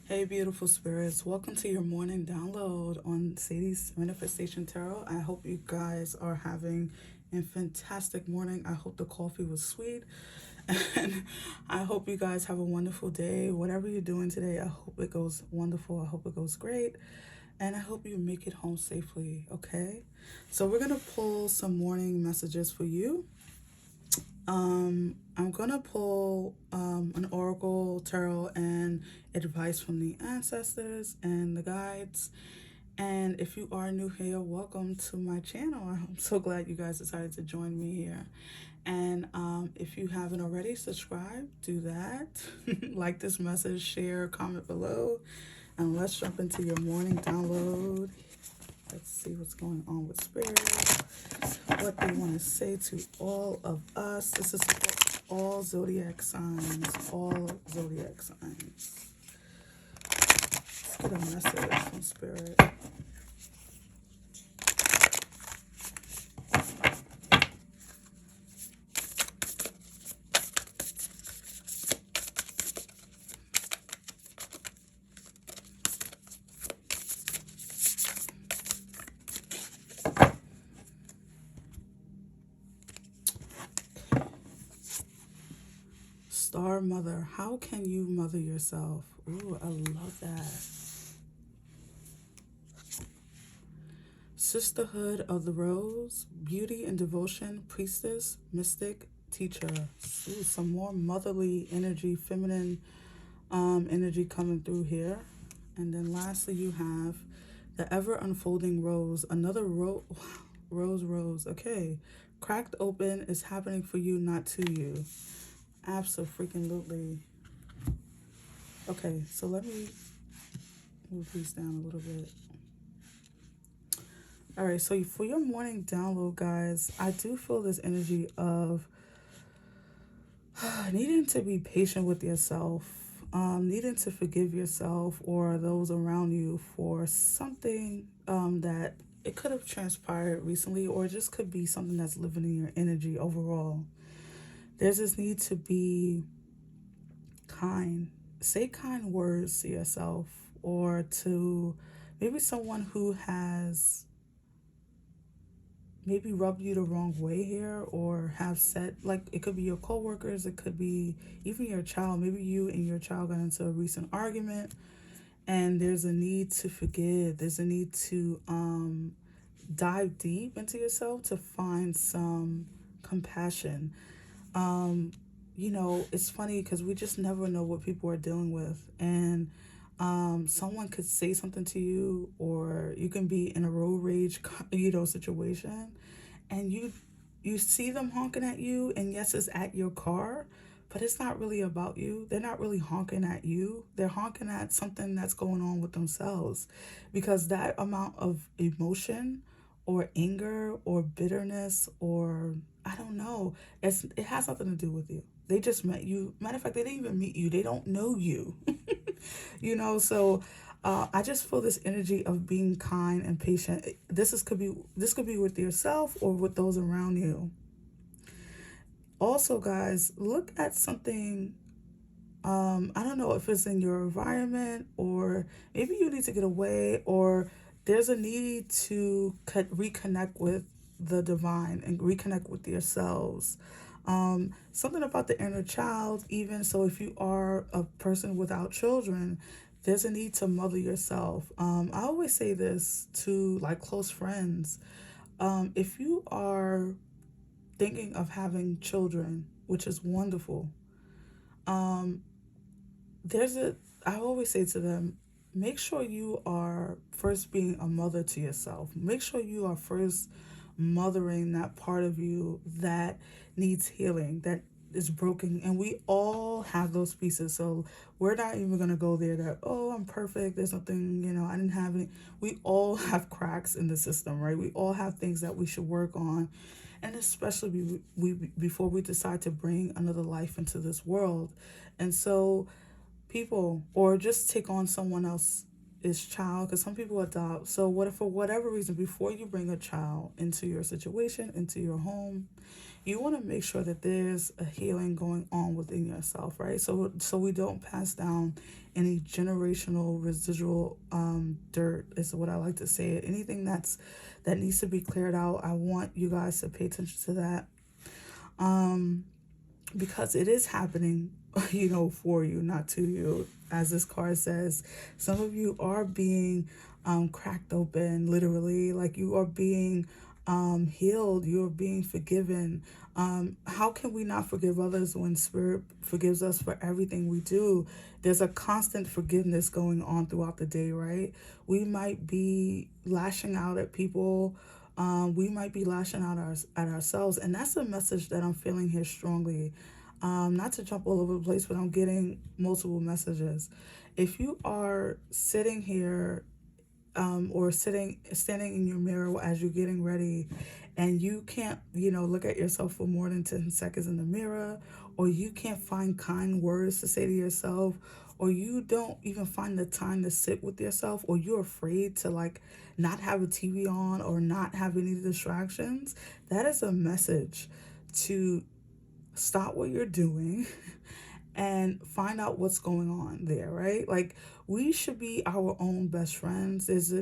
Hey, beautiful spirits. Welcome to your morning download on Sadie's Manifestation Tarot. I hope you guys are having a fantastic morning. I hope the coffee was sweet. And I hope you guys have a wonderful day. Whatever you're doing today, I hope it goes wonderful. I hope it goes great. And I hope you make it home safely, okay? So, we're going to pull some morning messages for you. I'm gonna pull an oracle tarot and advice from the ancestors and the guides. And if you are new here, welcome to my channel. I'm so glad you guys decided to join me here. And if you haven't already, subscribe, do that. Like this message, share, comment below. And let's jump into your morning download. Let's see what's going on with spirit. What they want to say to all of us. This is for all zodiac signs. All zodiac signs. Let's get a message from spirit. Star Mother, how can you mother yourself? Ooh, I love that. Sisterhood of the Rose, Beauty and Devotion, Priestess, Mystic, Teacher. Ooh, some more motherly energy, feminine energy coming through here. And then lastly, you have the ever unfolding rose, another rose. Okay, cracked open is happening for you, not to you. Absolutely. Okay, so let me move these down a little bit. All right, so for your morning download, guys, I do feel this energy of needing to be patient with yourself, needing to forgive yourself or those around you for something that it could have transpired recently, or just could be something that's living in your energy overall. There's this need to be kind. Say kind words to yourself or to maybe someone who has maybe rubbed you the wrong way here, or have said, like, it could be your coworkers, it could be even your child. Maybe you and your child got into a recent argument, and there's a need to forgive. There's a need to dive deep into yourself to find some compassion. It's funny because we just never know what people are dealing with. And someone could say something to you, or you can be in a road rage, situation, and you see them honking at you, and yes, it's at your car, but it's not really about you. They're not really honking at you. They're honking at something that's going on with themselves, because that amount of emotion or anger or bitterness, or I don't know, it has nothing to do with you. They just met you. Matter of fact, they didn't even meet you. They don't know you. So I just feel this energy of being kind and patient. This could be with yourself or with those around you. Also, guys, look at something. I don't know if it's in your environment, or maybe you need to get away, or there's a need to reconnect with the divine and reconnect with yourselves. Something about the inner child, even so, if you are a person without children, there's a need to mother yourself. I always say this to like close friends. If you are thinking of having children, which is wonderful, um, there's a I always say to them, make sure you are first being a mother to yourself. Make sure you are first mothering that part of you that needs healing, that is broken. And we all have those pieces. So we're not even going to go there that, oh, I'm perfect, there's nothing, I didn't have any. We all have cracks in the system, right? We all have things that we should work on. And especially before we decide to bring another life into this world. And so people, or just take on someone else's child, because some people adopt. So what if, for whatever reason, before you bring a child into your situation, into your home, you want to make sure that there's a healing going on within yourself, right? So we don't pass down any generational residual dirt, is what I like to say. Anything that needs to be cleared out, I want you guys to pay attention to that. Um, because it is happening, for you, not to you. As this card says, some of you are being cracked open, literally, like you are being healed, you are being forgiven. How can we not forgive others when Spirit forgives us for everything we do? There's a constant forgiveness going on throughout the day, right? We might be lashing out at people. We might be lashing out at ourselves, and that's a message that I'm feeling here strongly. Not to jump all over the place, but I'm getting multiple messages. If you are sitting here or standing in your mirror as you're getting ready, and you can't look at yourself for more than 10 seconds in the mirror, or you can't find kind words to say to yourself, or you don't even find the time to sit with yourself, or you're afraid to like not have a TV on or not have any distractions, that is a message to stop what you're doing and find out what's going on there, right? Like, we should be our own best friends. There's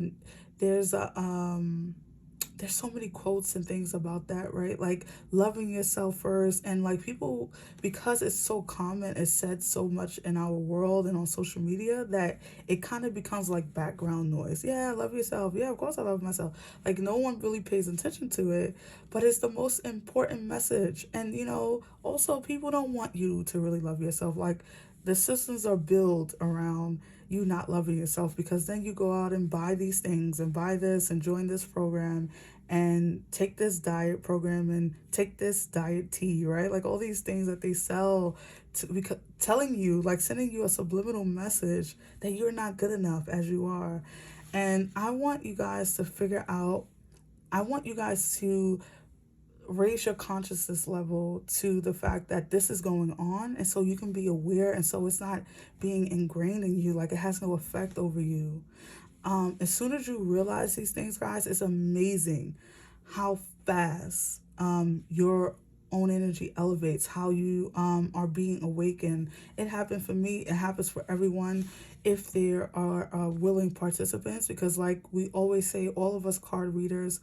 there's so many quotes and things about that, right? Like loving yourself first. And like people, because it's so common, it's said so much in our world and on social media, that it kind of becomes like background noise. Yeah, love yourself. Yeah, of course I love myself. Like no one really pays attention to it, but it's the most important message. And also people don't want you to really love yourself. Like the systems are built around you not loving yourself, because then you go out and buy these things and buy this and join this program and take this diet program and take this diet tea, right? Like all these things that they sell because telling you, like sending you a subliminal message that you're not good enough as you are. And I want you guys to figure out, I want you guys to raise your consciousness level to the fact that this is going on, and so you can be aware, and so it's not being ingrained in you, like it has no effect over you. As soon as you realize these things, guys, it's amazing how fast your own energy elevates, how you are being awakened. It happened for me, it happens for everyone if there are willing participants, because like we always say, all of us card readers,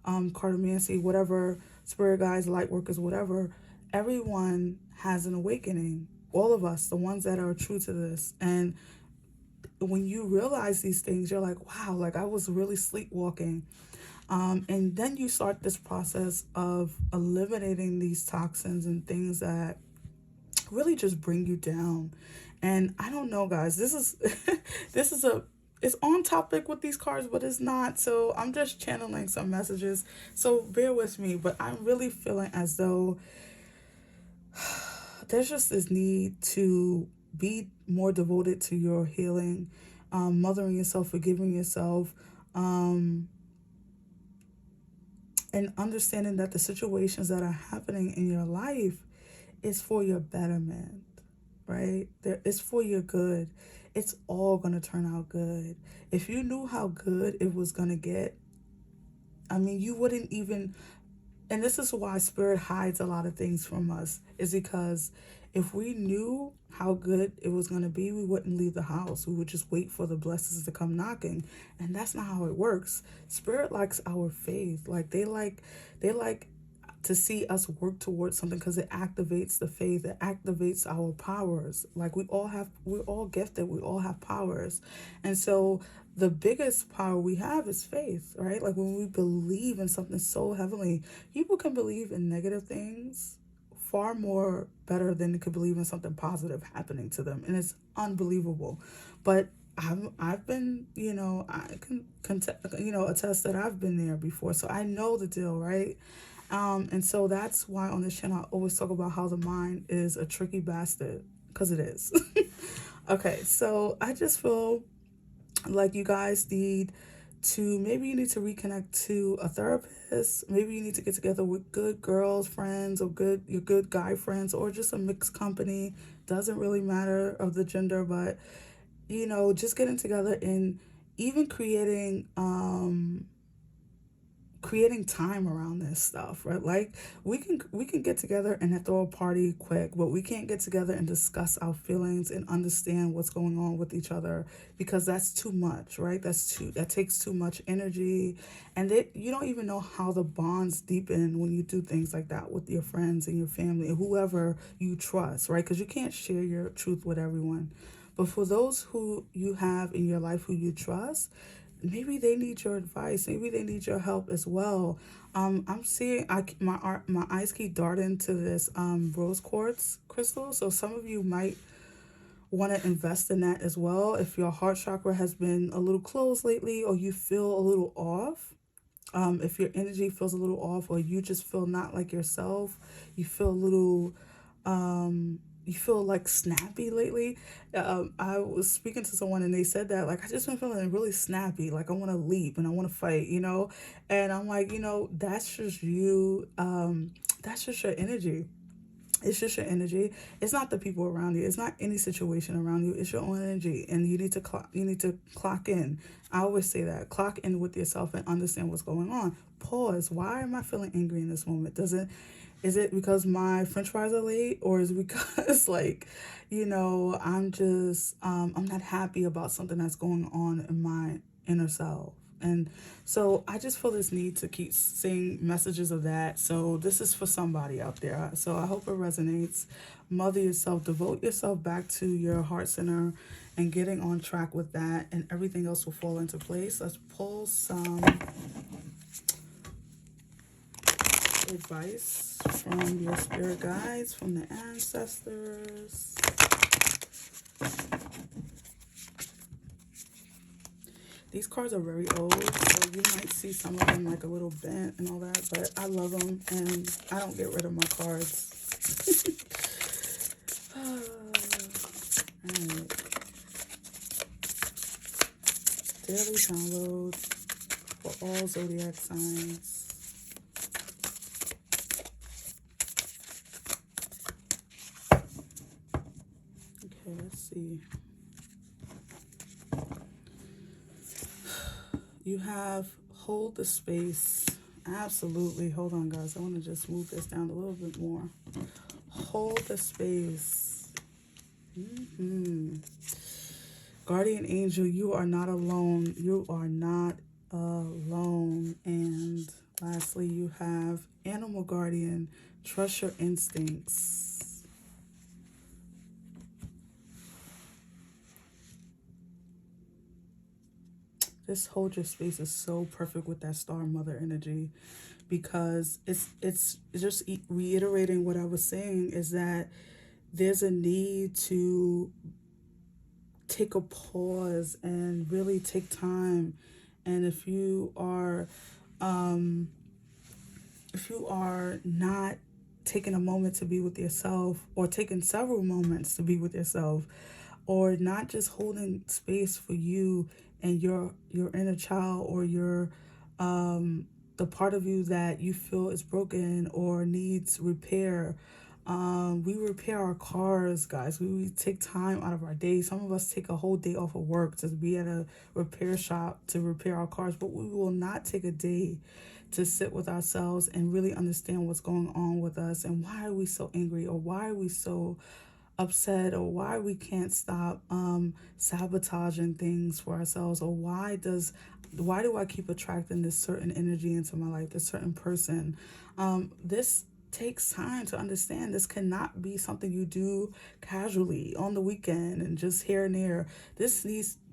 cartomancy, whatever, spirit guides, light workers, whatever, everyone has an awakening. All of us, the ones that are true to this. And when you realize these things, you're like, wow, like I was really sleepwalking. And then you start this process of eliminating these toxins and things that really just bring you down. And I don't know, guys, this is this is a it's on topic with these cards, but it's not. So I'm just channeling some messages. So bear with me, but I'm really feeling as though there's just this need to be more devoted to your healing, mothering yourself, forgiving yourself, and understanding that the situations that are happening in your life is for your betterment, right? It's for your good. It's all going to turn out good. If you knew how good it was going to get, I mean, you wouldn't even, and this is why spirit hides a lot of things from us, is because if we knew how good it was going to be, we wouldn't leave the house. We would just wait for the blessings to come knocking. And that's not how it works. Spirit likes our faith. Like they like to see us work towards something, because it activates the faith, it activates our powers. Like we're all gifted, we all have powers. And so the biggest power we have is faith, right? Like when we believe in something so heavily, people can believe in negative things far more better than they could believe in something positive happening to them, and it's unbelievable. But I've been, I can attest that I've been there before, so I know the deal, right? And so that's why on this channel I always talk about how the mind is a tricky bastard, because it is. Okay, so I just feel like you guys need to, maybe you need to reconnect to a therapist. Maybe you need to get together with good girls friends, or your good guy friends, or just a mixed company. Doesn't really matter of the gender, but just getting together and even creating creating time around this stuff, right? Like we can get together and throw a party quick, but we can't get together and discuss our feelings and understand what's going on with each other, because that's too much, right? That takes too much energy, and you don't even know how the bonds deepen when you do things like that with your friends and your family and whoever you trust, right? Because you can't share your truth with everyone. But for those who you have in your life who you trust, maybe they need your advice. Maybe they need your help as well. I'm seeing my eyes keep darting to this rose quartz crystal. So some of you might want to invest in that as well. If your heart chakra has been a little closed lately, or you feel a little off, if your energy feels a little off, or you just feel not like yourself, you feel a little you feel like snappy lately. I was speaking to someone and they said that, like, I just been feeling really snappy, like I want to leap and I want to fight, and I'm like, that's just you. That's just your energy. It's just your energy. It's not the people around you. It's not any situation around you. It's your own energy, and You need to clock in. I always say that. Clock in with yourself and understand what's going on. Pause. Why am I feeling angry in this moment? Is it because my French fries are late, or is it because I'm not happy about something that's going on in my inner self? And so I just feel this need to keep saying messages of that. So this is for somebody out there. So I hope it resonates. Mother yourself, devote yourself back to your heart center and getting on track with that, and everything else will fall into place. Let's pull some advice from your spirit guides, from the ancestors. These cards are very old, so you might see some of them like a little bent and all that, but I love them and I don't get rid of my cards. Alright. Daily download for all zodiac signs. Okay, let's see. You have hold the space. Absolutely. Hold on, guys. I want to just move this down a little bit more. Hold the space. Guardian angel, you are not alone. You are not alone. And lastly, you have animal guardian. Trust your instincts. This hold your space is so perfect with that star mother energy, because it's just reiterating what I was saying, is that there's a need to take a pause and really take time. And if you are not taking a moment to be with yourself, or taking several moments to be with yourself, or not just holding space for you and your inner child, or your the part of you that you feel is broken or needs repair. We repair our cars, guys. We take time out of our day. Some of us take a whole day off of work to be at a repair shop to repair our cars, but we will not take a day to sit with ourselves and really understand what's going on with us, and why are we so angry, or why are we so upset, or why we can't stop sabotaging things for ourselves, or why do I keep attracting this certain energy into my life, this certain person. This takes time to understand. This cannot be something you do casually on the weekend and just here and there.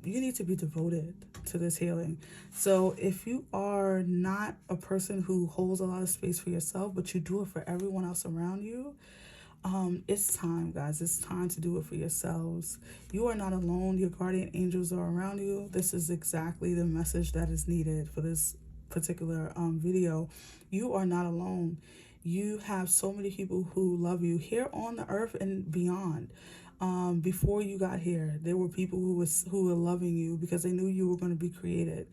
You need to be devoted to this healing. So if you are not a person who holds a lot of space for yourself, but you do it for everyone else around you, it's time, guys. It's time to do it for yourselves. You are not alone. Your guardian angels are around you. This is exactly the message that is needed for this particular video. You are not alone. You have so many people who love you here on the earth and beyond. Before you got here, there were people who were loving you because they knew you were going to be created.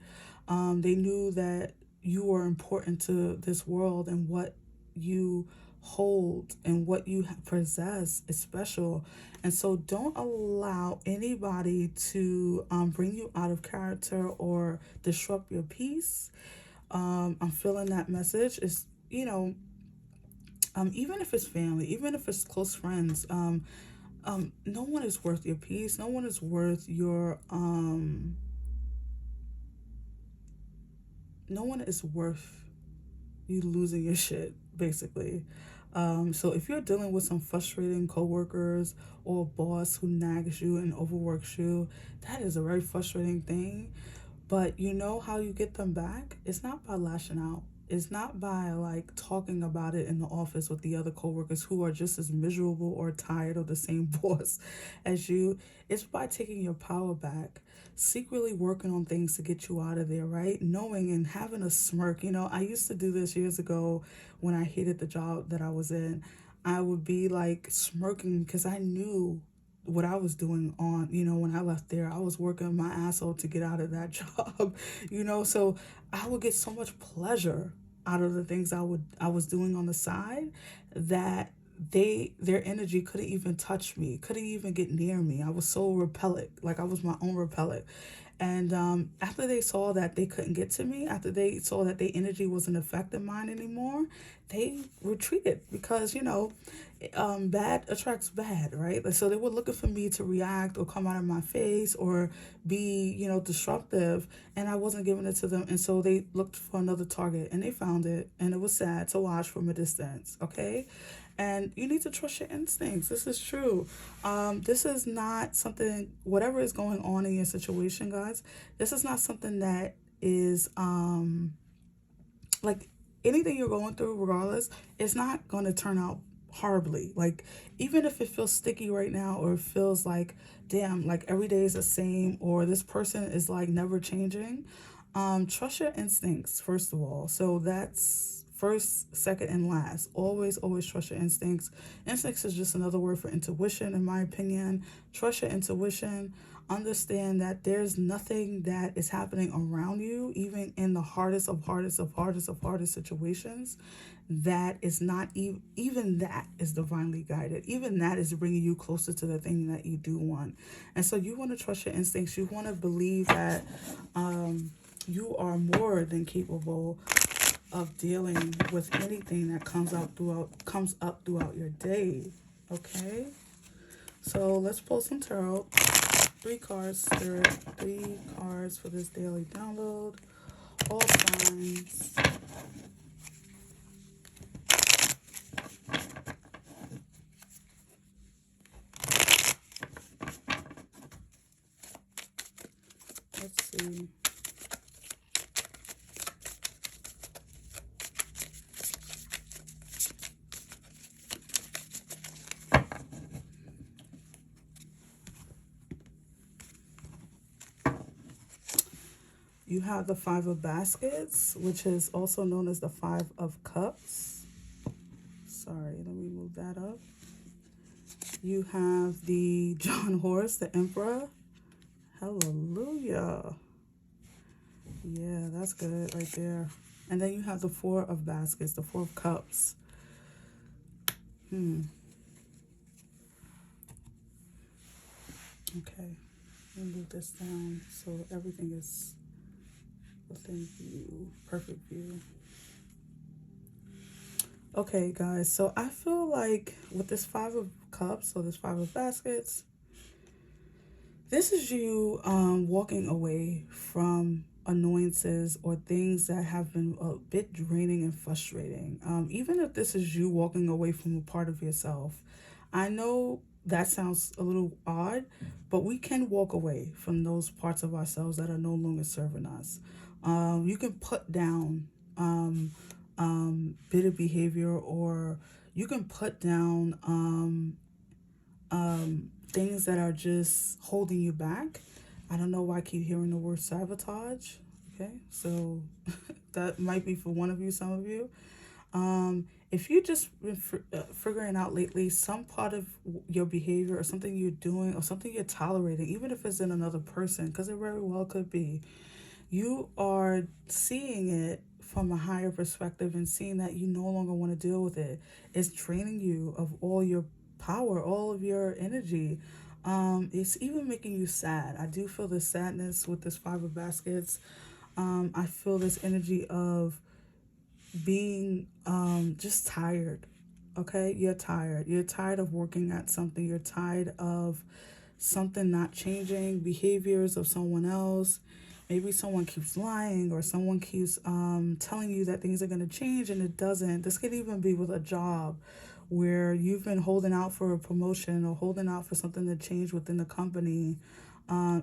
They knew that you were important to this world, and what you hold and what you possess is special. And so don't allow anybody to bring you out of character or disrupt your peace. I'm feeling that message is, even if it's family, even if it's close friends, no one is worth your peace. No one is worth your no one is worth you losing your shit, basically. So if you're dealing with some frustrating coworkers or a boss who nags you and overworks you, that is a very frustrating thing. But you know how you get them back? It's not by lashing out. It's not by like talking about it in the office with the other coworkers who are just as miserable or tired of the same boss as you. It's by taking your power back, secretly working on things to get you out of there, right? Knowing and having a smirk. I used to do this years ago when I hated the job that I was in. I would be like smirking because I knew what I was doing on, when I left there. I was working my asshole to get out of that job. So I would get so much pleasure out of the things I was doing on the side that their energy couldn't even touch me, couldn't even get near me. I was so repellent, like I was my own repellent. And after they saw that they couldn't get to me, after they saw that their energy wasn't affecting mine anymore, they retreated because, bad attracts bad, right? Like, so they were looking for me to react or come out of my face or be, disruptive, and I wasn't giving it to them. And so they looked for another target and they found it. And it was sad to watch from a distance, okay? And you need to trust your instincts. This is true. This is not something, whatever is going on in your situation, guys, this is not something that is like anything you're going through, regardless, it's not going to turn out horribly. Like, even if it feels sticky right now, or it feels like, damn, like every day is the same, or this person is like never changing, trust your instincts, first of all. So that's first, second, and last. Always trust your instincts. Instincts is just another word for intuition, in my opinion. Trust your intuition. Understand that there's nothing that is happening around you, even in the hardest situations, that is not even that is divinely guided. Even that is bringing you closer to the thing that you do want. And so you want to trust your instincts. You want to believe that you are more than capable of dealing with anything that comes up throughout your day. Okay? So let's pull some tarot. 3 cards, Spirit. 3 cards for this daily download. All signs. Let's see. You have the 5 of Baskets, which is also known as the 5 of Cups. Sorry, let me move that up. You have the John Horse, the Emperor. Hallelujah. Yeah, that's good right there. And then you have the 4 of Baskets, the 4 of Cups. Okay. Let me move this down so everything is within view, perfect view. Okay, guys, so I feel like with this 5 of Cups, or this 5 of Baskets, this is you walking away from annoyances or things that have been a bit draining and frustrating. Even if this is you walking away from a part of yourself, I know that sounds a little odd, but we can walk away from those parts of ourselves that are no longer serving us. You can put down bitter behavior, or you can put down things that are just holding you back. I don't know why I keep hearing the word sabotage. Okay, so that might be for one of you, some of you. If you just been figuring out lately some part of your behavior, or something you're doing, or something you're tolerating, even if it's in another person, because it very well could be, you are seeing it from a higher perspective and seeing that you no longer want to deal with it. It's draining you of all your power, all of your energy. It's even making you sad. I do feel the sadness with this 5 of Baskets. I feel this energy of being just tired. Okay, you're tired. You're tired of working at something. You're tired of something not changing, behaviors of someone else. Maybe someone keeps lying, or someone keeps telling you that things are going to change and it doesn't. This could even be with a job where you've been holding out for a promotion or holding out for something to change within the company.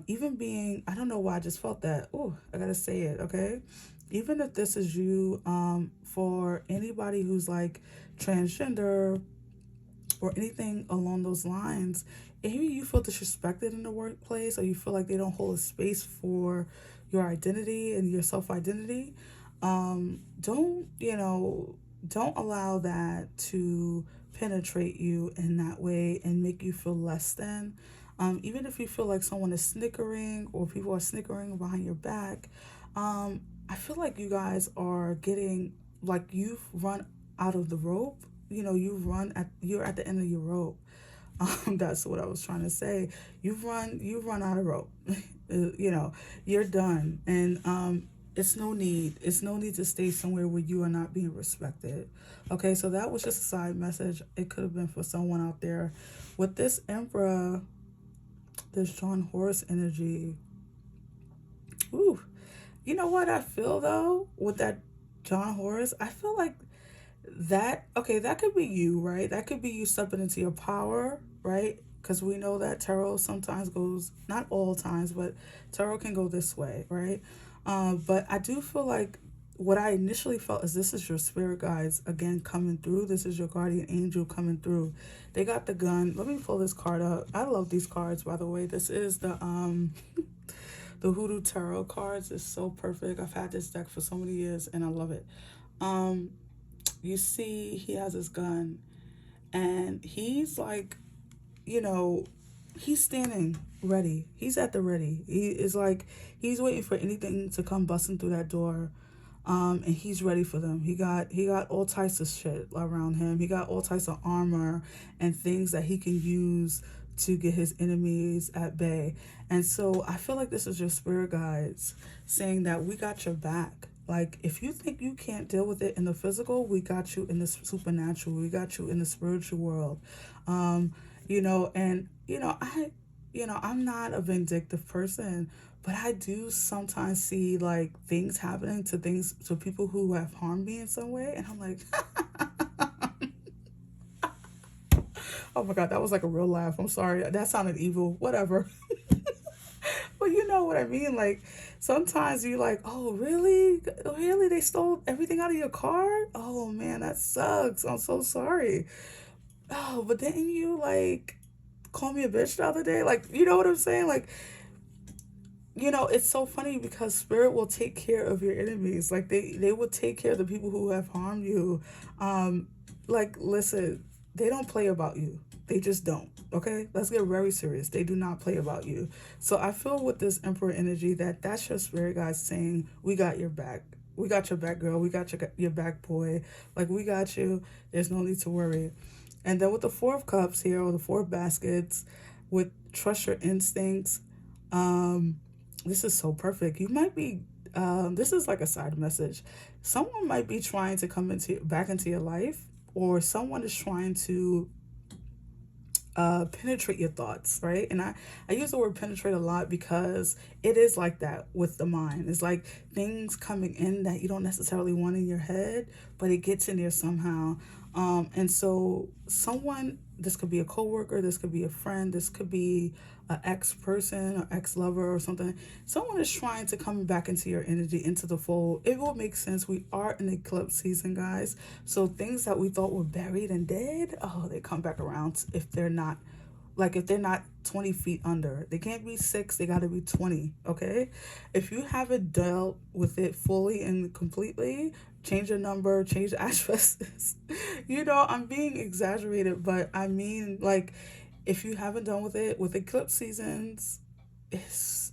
Even being, I don't know why I just felt that. Oh, I got to say it, okay? Even if this is you, for anybody who's like transgender or anything along those lines, if you feel disrespected in the workplace, or you feel like they don't hold a space for your identity and your self identity, don't, don't allow that to penetrate you in that way and make you feel less than. Even if you feel like someone is snickering or people are snickering behind your back, I feel like you guys are getting, like, you've run out of the rope. You're at the end of your rope. That's what I was trying to say. You've run out of rope. You're done. And it's no need to stay somewhere where you are not being respected. Okay, so that was just a side message. It could have been for someone out there. With this Emperor, this John Horus energy. Ooh. You know what I feel though with that John Horus? I feel like that, okay, that could be you, right? That could be you stepping into your power, right? Because we know that tarot sometimes goes, not all times, but tarot can go this way, right? But I do feel like what I initially felt is this is your spirit guides again coming through. This is your guardian angel coming through. They got the gun. Let me pull this card up. I love these cards, by the way. This is the the Hoodoo Tarot cards. Is so perfect. I've had this deck for so many years and I love it. Um, you see he has his gun and he's like, you know, he's standing ready. He's at the ready. He is like, he's waiting for anything to come busting through that door. And he's ready for them. He got all types of shit around him. He got all types of armor and things that he can use to get his enemies at bay. And so I feel like this is your spirit guides saying that we got your back. Like, if you think you can't deal with it in the physical, we got you in the supernatural. We got you in the spiritual world. And I'm not a vindictive person, but I do sometimes see like things happening to people who have harmed me in some way, and I'm like, oh my god, that was like a real laugh. I'm sorry, that sounded evil. Whatever. But you know what I mean? Like, sometimes you're like, oh, really? Really? They stole everything out of your car? Oh, man, that sucks. I'm so sorry. Oh, but didn't you, like, call me a bitch the other day? Like, you know what I'm saying? Like, it's so funny because spirit will take care of your enemies. Like, they will take care of the people who have harmed you. Um, like, listen, they don't play about you. They just don't. Okay, let's get very serious. They do not play about you. So I feel with this Emperor energy that's your spirit guys saying, we got your back. We got your back, girl. We got your back, boy. Like, we got you. There's no need to worry. And then with the Four of Cups here, or the Four of Baskets, with trust your instincts, this is so perfect. You might be, this is like a side message. Someone might be trying to come back into your life, or someone is trying to penetrate your thoughts, right? And I use the word penetrate a lot because it is like that with the mind. It's like things coming in that you don't necessarily want in your head, but it gets in there somehow. And so this could be a coworker, this could be a friend, this could be an ex-person or ex-lover or something. Someone is trying to come back into your energy, into the fold. It will make sense. We are in eclipse season, guys. So things that we thought were buried and dead, oh, they come back around if they're not 20 feet under. They can't be 6, they got to be 20, okay? If you haven't dealt with it fully and completely, change your number, change the addresses. I'm being exaggerated, but I mean, like, if you haven't done with it, with eclipse seasons, it's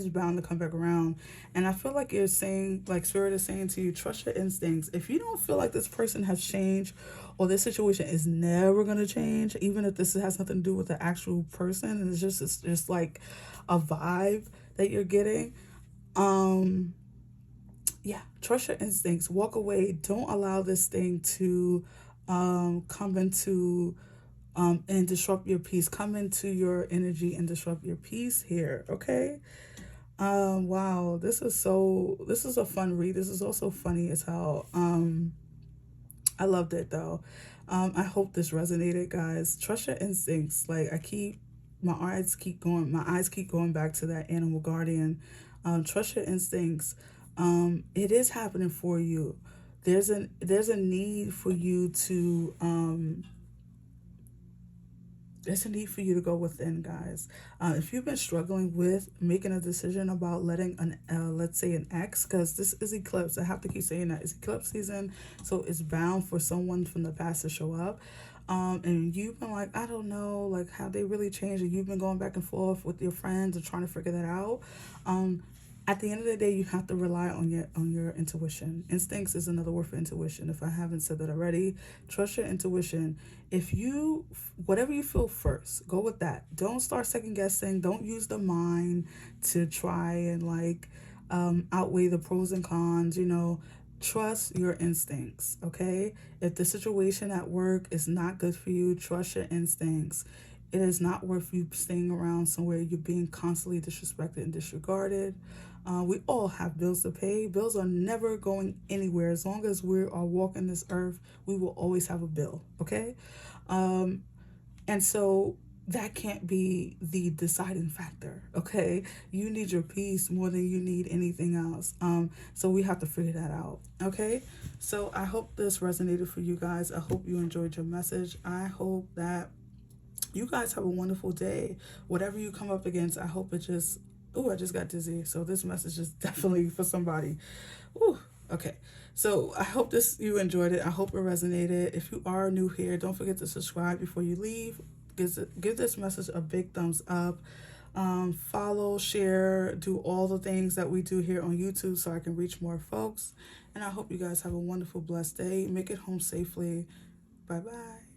bound to come back around. And I feel like you're saying, like, spirit is saying to you, trust your instincts. If you don't feel like this person has changed, or this situation is never going to change, even if this has nothing to do with the actual person, and it's just like a vibe that you're getting, Yeah, trust your instincts. Walk away. Don't allow this thing to come into and disrupt your peace. Come into your energy and disrupt your peace here. Okay. Wow. This is a fun read. This is also funny as hell. I loved it though. I hope this resonated, guys. Trust your instincts. Like my eyes keep going back to that animal guardian. Trust your instincts. It is happening for you. There's a need for you to there's a need for you to go within, guys. If you've been struggling with making a decision about letting let's say an ex, because this is eclipse, I have to keep saying that it's eclipse season, so it's bound for someone from the past to show up. And you've been like, I don't know, like, have they really changed? And you've been going back and forth with your friends and trying to figure that out. Um, at the end of the day, you have to rely on your intuition. Instincts is another word for intuition. If I haven't said that already, trust your intuition. If you Whatever you feel first, go with that. Don't start second guessing. Don't use the mind to try and like outweigh the pros and cons. Trust your instincts. Okay, if the situation at work is not good for you, trust your instincts. It is not worth you staying around somewhere you're being constantly disrespected and disregarded. We all have bills to pay. Bills are never going anywhere. As long as we are walking this earth, we will always have a bill, okay? Um, and so that can't be the deciding factor, okay? You need your peace more than you need anything else. So we have to figure that out, okay? So I hope this resonated for you guys. I hope you enjoyed your message. I hope that you guys have a wonderful day. Whatever you come up against, I hope it just. Oh, I just got dizzy. So this message is definitely for somebody. Ooh, okay. So I hope you enjoyed it. I hope it resonated. If you are new here, don't forget to subscribe before you leave. Give this message a big thumbs up. Follow, share, do all the things that we do here on YouTube so I can reach more folks. And I hope you guys have a wonderful, blessed day. Make it home safely. Bye bye.